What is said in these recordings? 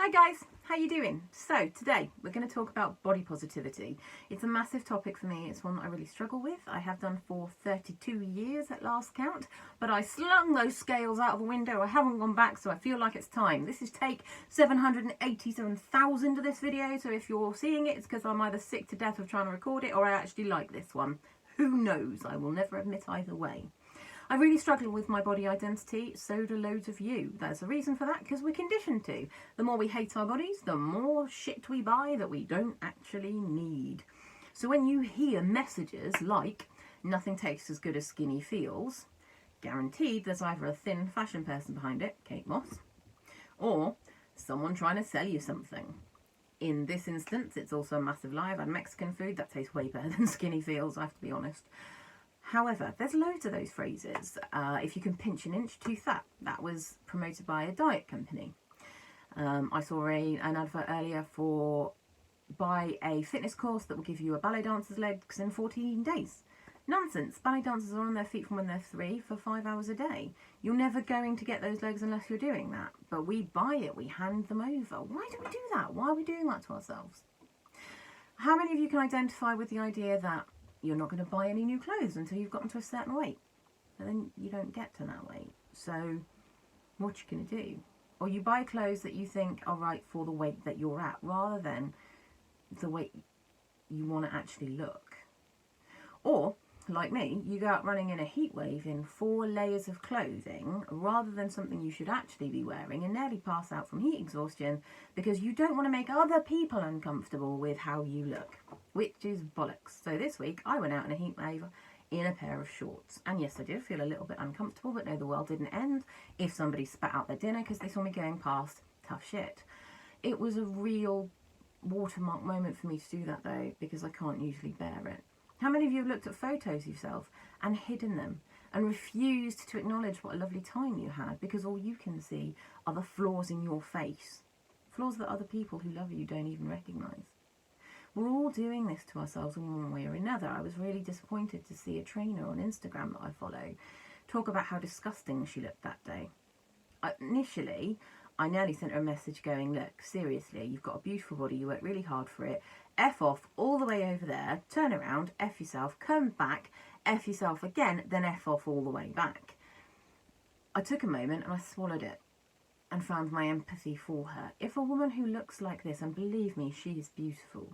Hi guys, how you doing? So today we're going to talk about body positivity. It's a massive topic for me. It's one that I really struggle with. I have done for 32 years at last count, but I slung those scales out of the window. I haven't gone back, so I feel like it's time. This is take 787,000 of this video, so if you're seeing it, it's because I'm either sick to death of trying to record it or I actually like this one. Who knows? I will never admit either way. I really struggle with my body identity, so do loads of you. There's a reason for that, because we're conditioned to. The more we hate our bodies, the more shit we buy that we don't actually need. So when you hear messages like, nothing tastes as good as skinny feels, guaranteed there's either a thin fashion person behind it, Kate Moss, or someone trying to sell you something. In this instance, it's also a massive lie. I've had Mexican food, that tastes way better than skinny feels, I have to be honest. However, there's loads of those phrases. If you can pinch an inch, too fat. That was promoted by a diet company. I saw an advert earlier for buy a fitness course that will give you a ballet dancer's legs in 14 days. Nonsense. Ballet dancers are on their feet from when they're 3 for 5 hours a day. You're never going to get those legs unless you're doing that. But we buy it. We hand them over. Why do we do that? Why are we doing that to ourselves? How many of you can identify with the idea that you're not going to buy any new clothes until you've gotten to a certain weight, and then you don't get to that weight? So what you going to do? Or you buy clothes that you think are right for the weight that you're at, rather than the weight you want to actually look. Or, like me, you go out running in a heat wave in 4 layers of clothing rather than something you should actually be wearing, and nearly pass out from heat exhaustion because you don't want to make other people uncomfortable with how you look, which is bollocks. So this week I went out in a heat wave in a pair of shorts, and yes, I did feel a little bit uncomfortable, but no, the world didn't end if somebody spat out their dinner because they saw me going past. Tough shit. It was a real watermark moment for me to do that though, because I can't usually bear it. How many of you have looked at photos of yourself and hidden them and refused to acknowledge what a lovely time you had because all you can see are the flaws in your face? Flaws that other people who love you don't even recognise. We're all doing this to ourselves in one way or another. I was really disappointed to see a trainer on Instagram that I follow talk about how disgusting she looked that day. Initially, I nearly sent her a message going, look, seriously, you've got a beautiful body, you work really hard for it, F off all the way over there, turn around, F yourself, come back, F yourself again, then F off all the way back. I took a moment and I swallowed it and found my empathy for her. If a woman who looks like this, and believe me, she is beautiful,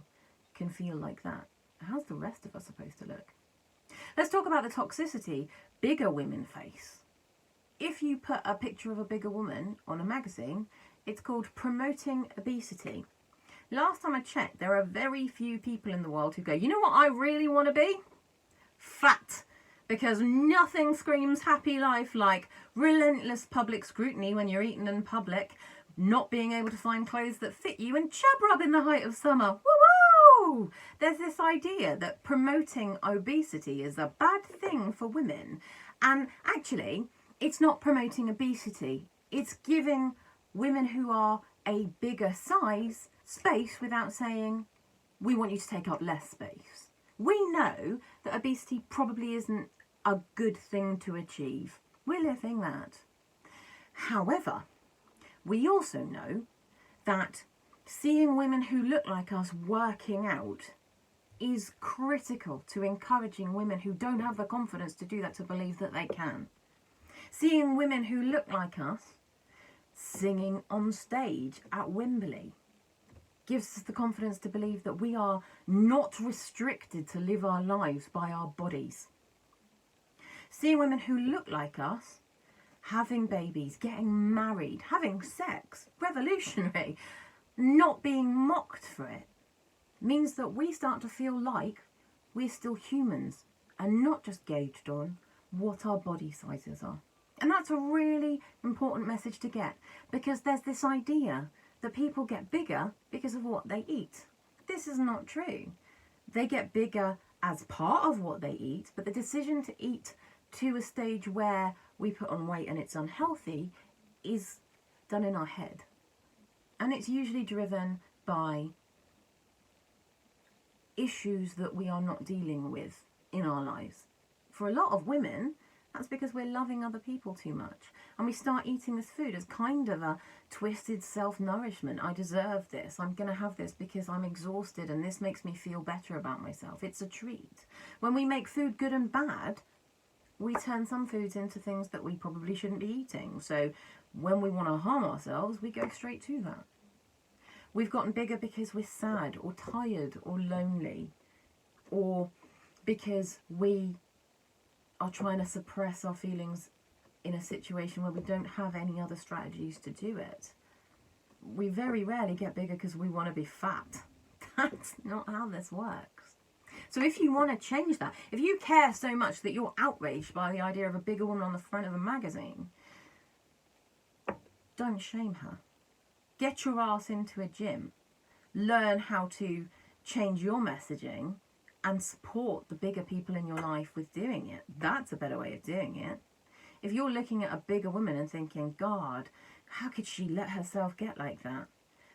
can feel like that, how's the rest of us supposed to look? Let's talk about the toxicity bigger women face. If you put a picture of a bigger woman on a magazine, it's called promoting obesity. Last time I checked, there are very few people in the world who go, you know what I really want to be? Fat. Because nothing screams happy life like relentless public scrutiny when you're eating in public, not being able to find clothes that fit you, and chub rub in the height of summer. Woo-woo! There's this idea that promoting obesity is a bad thing for women. And actually, it's not promoting obesity. It's giving women who are a bigger size space without saying, we want you to take up less space. We know that obesity probably isn't a good thing to achieve. We're living that. However, we also know that seeing women who look like us working out is critical to encouraging women who don't have the confidence to do that to believe that they can. Seeing women who look like us singing on stage at Wembley gives us the confidence to believe that we are not restricted to live our lives by our bodies. Seeing women who look like us having babies, getting married, having sex, revolutionary, not being mocked for it, means that we start to feel like we're still humans and not just gauged on what our body sizes are. And that's a really important message to get, because there's this idea that people get bigger because of what they eat. This is not true. They get bigger as part of what they eat, but the decision to eat to a stage where we put on weight and it's unhealthy is done in our head. And it's usually driven by issues that we are not dealing with in our lives. For a lot of women, that's because we're loving other people too much. And we start eating this food as kind of a twisted self-nourishment. I deserve this. I'm going to have this because I'm exhausted and this makes me feel better about myself. It's a treat. When we make food good and bad, we turn some foods into things that we probably shouldn't be eating. So when we want to harm ourselves, we go straight to that. We've gotten bigger because we're sad or tired or lonely, or because we are trying to suppress our feelings in a situation where we don't have any other strategies to do it. We very rarely get bigger because we want to be fat. That's not how this works. So if you want to change that, if you care so much that you're outraged by the idea of a bigger woman on the front of a magazine, don't shame her. Get your ass into a gym. Learn how to change your messaging and support the bigger people in your life with doing it. That's a better way of doing it. If you're looking at a bigger woman and thinking, God, how could she let herself get like that?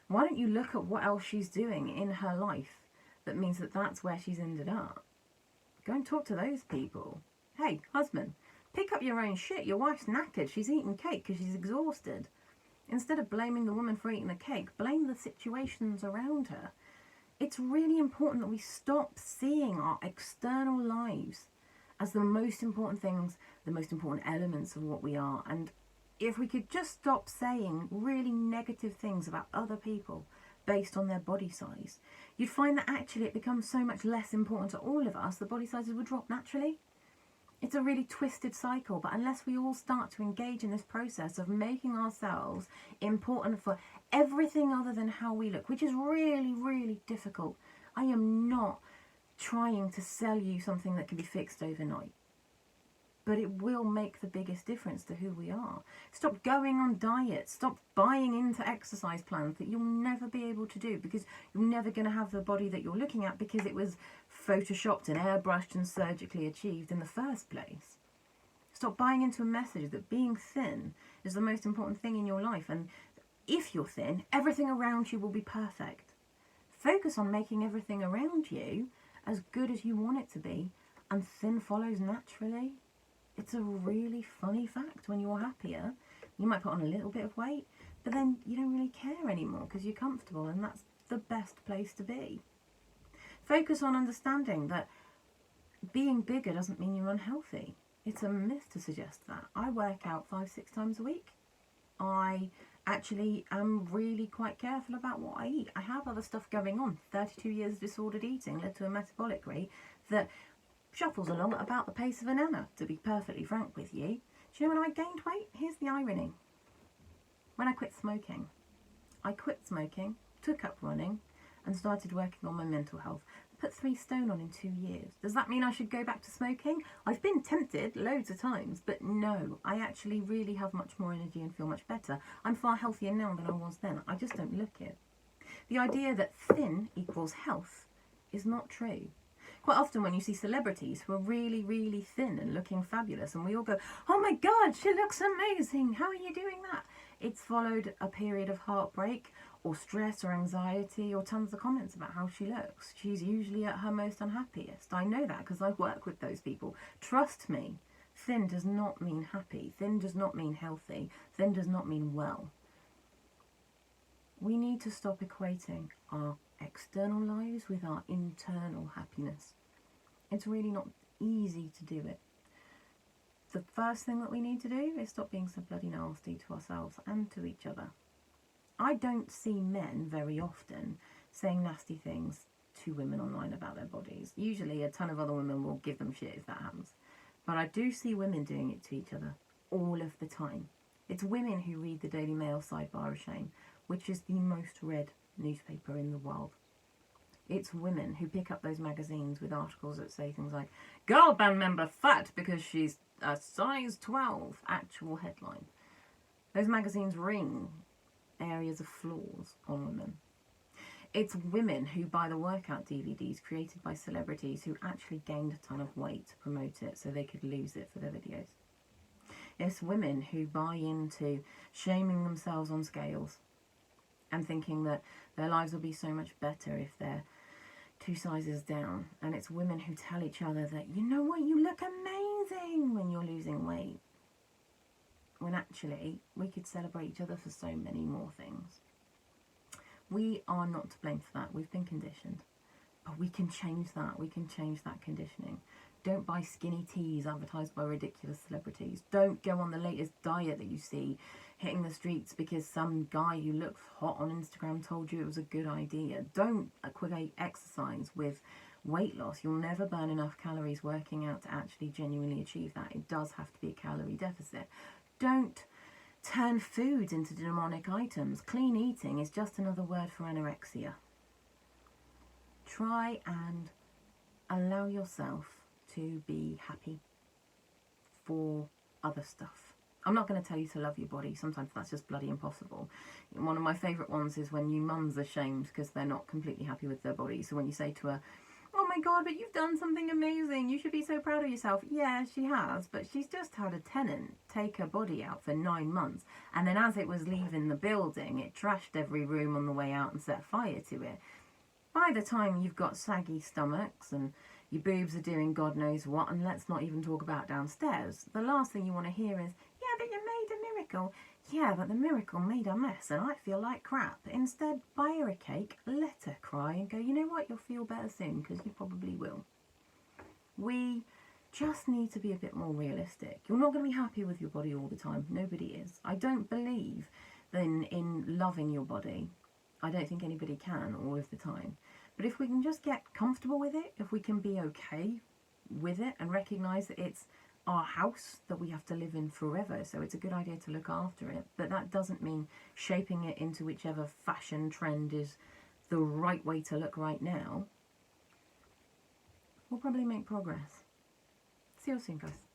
Why don't you look at what else she's doing in her life that means that that's where she's ended up? Go and talk to those people. Hey, husband, pick up your own shit. Your wife's knackered. She's eating cake because she's exhausted. Instead of blaming the woman for eating the cake, blame the situations around her. It's really important that we stop seeing our external lives as the most important things, the most important elements of what we are. And if we could just stop saying really negative things about other people based on their body size, you'd find that actually it becomes so much less important to all of us, the body sizes would drop naturally. It's a really twisted cycle, but unless we all start to engage in this process of making ourselves important for everything other than how we look, which is really, really difficult. I am not trying to sell you something that can be fixed overnight, but it will make the biggest difference to who we are. Stop going on diets. Stop buying into exercise plans that you'll never be able to do because you're never going to have the body that you're looking at because it was photoshopped and airbrushed and surgically achieved in the first place. Stop buying into a message that being thin is the most important thing in your life, and if you're thin, everything around you will be perfect. Focus on making everything around you as good as you want it to be, and thin follows naturally. It's a really funny fact. When you're happier, you might put on a little bit of weight, but then you don't really care anymore because you're comfortable, and that's the best place to be. Focus on understanding that being bigger doesn't mean you're unhealthy. It's a myth to suggest that. I work out 5-6 times a week. I actually am really quite careful about what I eat. I have other stuff going on. 32 years of disordered eating led to a metabolic rate that shuffles along at about the pace of an Anna, to be perfectly frank with you. Do you know when I gained weight? Here's the irony. When I quit smoking. I quit smoking, took up running, and started working on my mental health. Put 3 stone on in 2 years. Does that mean I should go back to smoking? I've been tempted loads of times, but no, I actually really have much more energy and feel much better. I'm far healthier now than I was then. I just don't look it. The idea that thin equals health is not true. Quite often when you see celebrities who are really, really thin and looking fabulous, and we all go, oh my God, she looks amazing. How are you doing that? It's followed a period of heartbreak or stress or anxiety or tons of comments about how she looks. She's usually at her most unhappiest. I know that because I work with those people. Trust me, thin does not mean happy. Thin does not mean healthy. Thin does not mean well. We need to stop equating our external lives with our internal happiness. It's really not easy to do it. The first thing that we need to do is stop being so bloody nasty to ourselves and to each other. I don't see men very often saying nasty things to women online about their bodies. Usually a ton of other women will give them shit if that happens. But I do see women doing it to each other all of the time. It's women who read the Daily Mail Sidebar of Shame, which is the most read newspaper in the world. It's women who pick up those magazines with articles that say things like, girl band member fat because she's a size 12, actual headline. Those magazines ring areas of flaws on women. It's women who buy the workout DVDs created by celebrities who actually gained a ton of weight to promote it so they could lose it for their videos. It's women who buy into shaming themselves on scales and thinking that their lives will be so much better if they're 2 sizes down. And it's women who tell each other that, you know what, you look amazing when you're losing weight. when actually we could celebrate each other for so many more things. We are not to blame for that. We've been conditioned. But we can change that. We can change that conditioning. Don't buy skinny teas advertised by ridiculous celebrities. Don't go on the latest diet that you see hitting the streets because some guy who looks hot on Instagram told you it was a good idea. Don't equate exercise with weight loss. You'll never burn enough calories working out to actually genuinely achieve that. It does have to be a calorie deficit. Don't turn foods into demonic items. Clean eating is just another word for anorexia. Try and allow yourself to be happy for other stuff. I'm not going to tell you to love your body. Sometimes that's just bloody impossible. One of my favourite ones is when you mums are shamed because they're not completely happy with their body. So when you say to her, oh my God, but you've done something amazing. You should be so proud of yourself. Yeah, she has, but she's just had a tenant take her body out for 9 months. And then as it was leaving the building, it trashed every room on the way out and set fire to it. By the time you've got saggy stomachs and your boobs are doing God knows what, and let's not even talk about downstairs, the last thing you want to hear is, yeah, but you made a miracle. Yeah, but the miracle made a mess and I feel like crap. Instead, buy her a cake, let her cry and go, you know what, you'll feel better soon, because you probably will. We just need to be a bit more realistic. You're not going to be happy with your body all the time. Nobody is. I don't believe in loving your body. I don't think anybody can all of the time. But if we can just get comfortable with it, if we can be okay with it and recognise that it's our house that we have to live in forever, so it's a good idea to look after it. But that doesn't mean shaping it into whichever fashion trend is the right way to look right now. We'll probably make progress. See you soon, guys.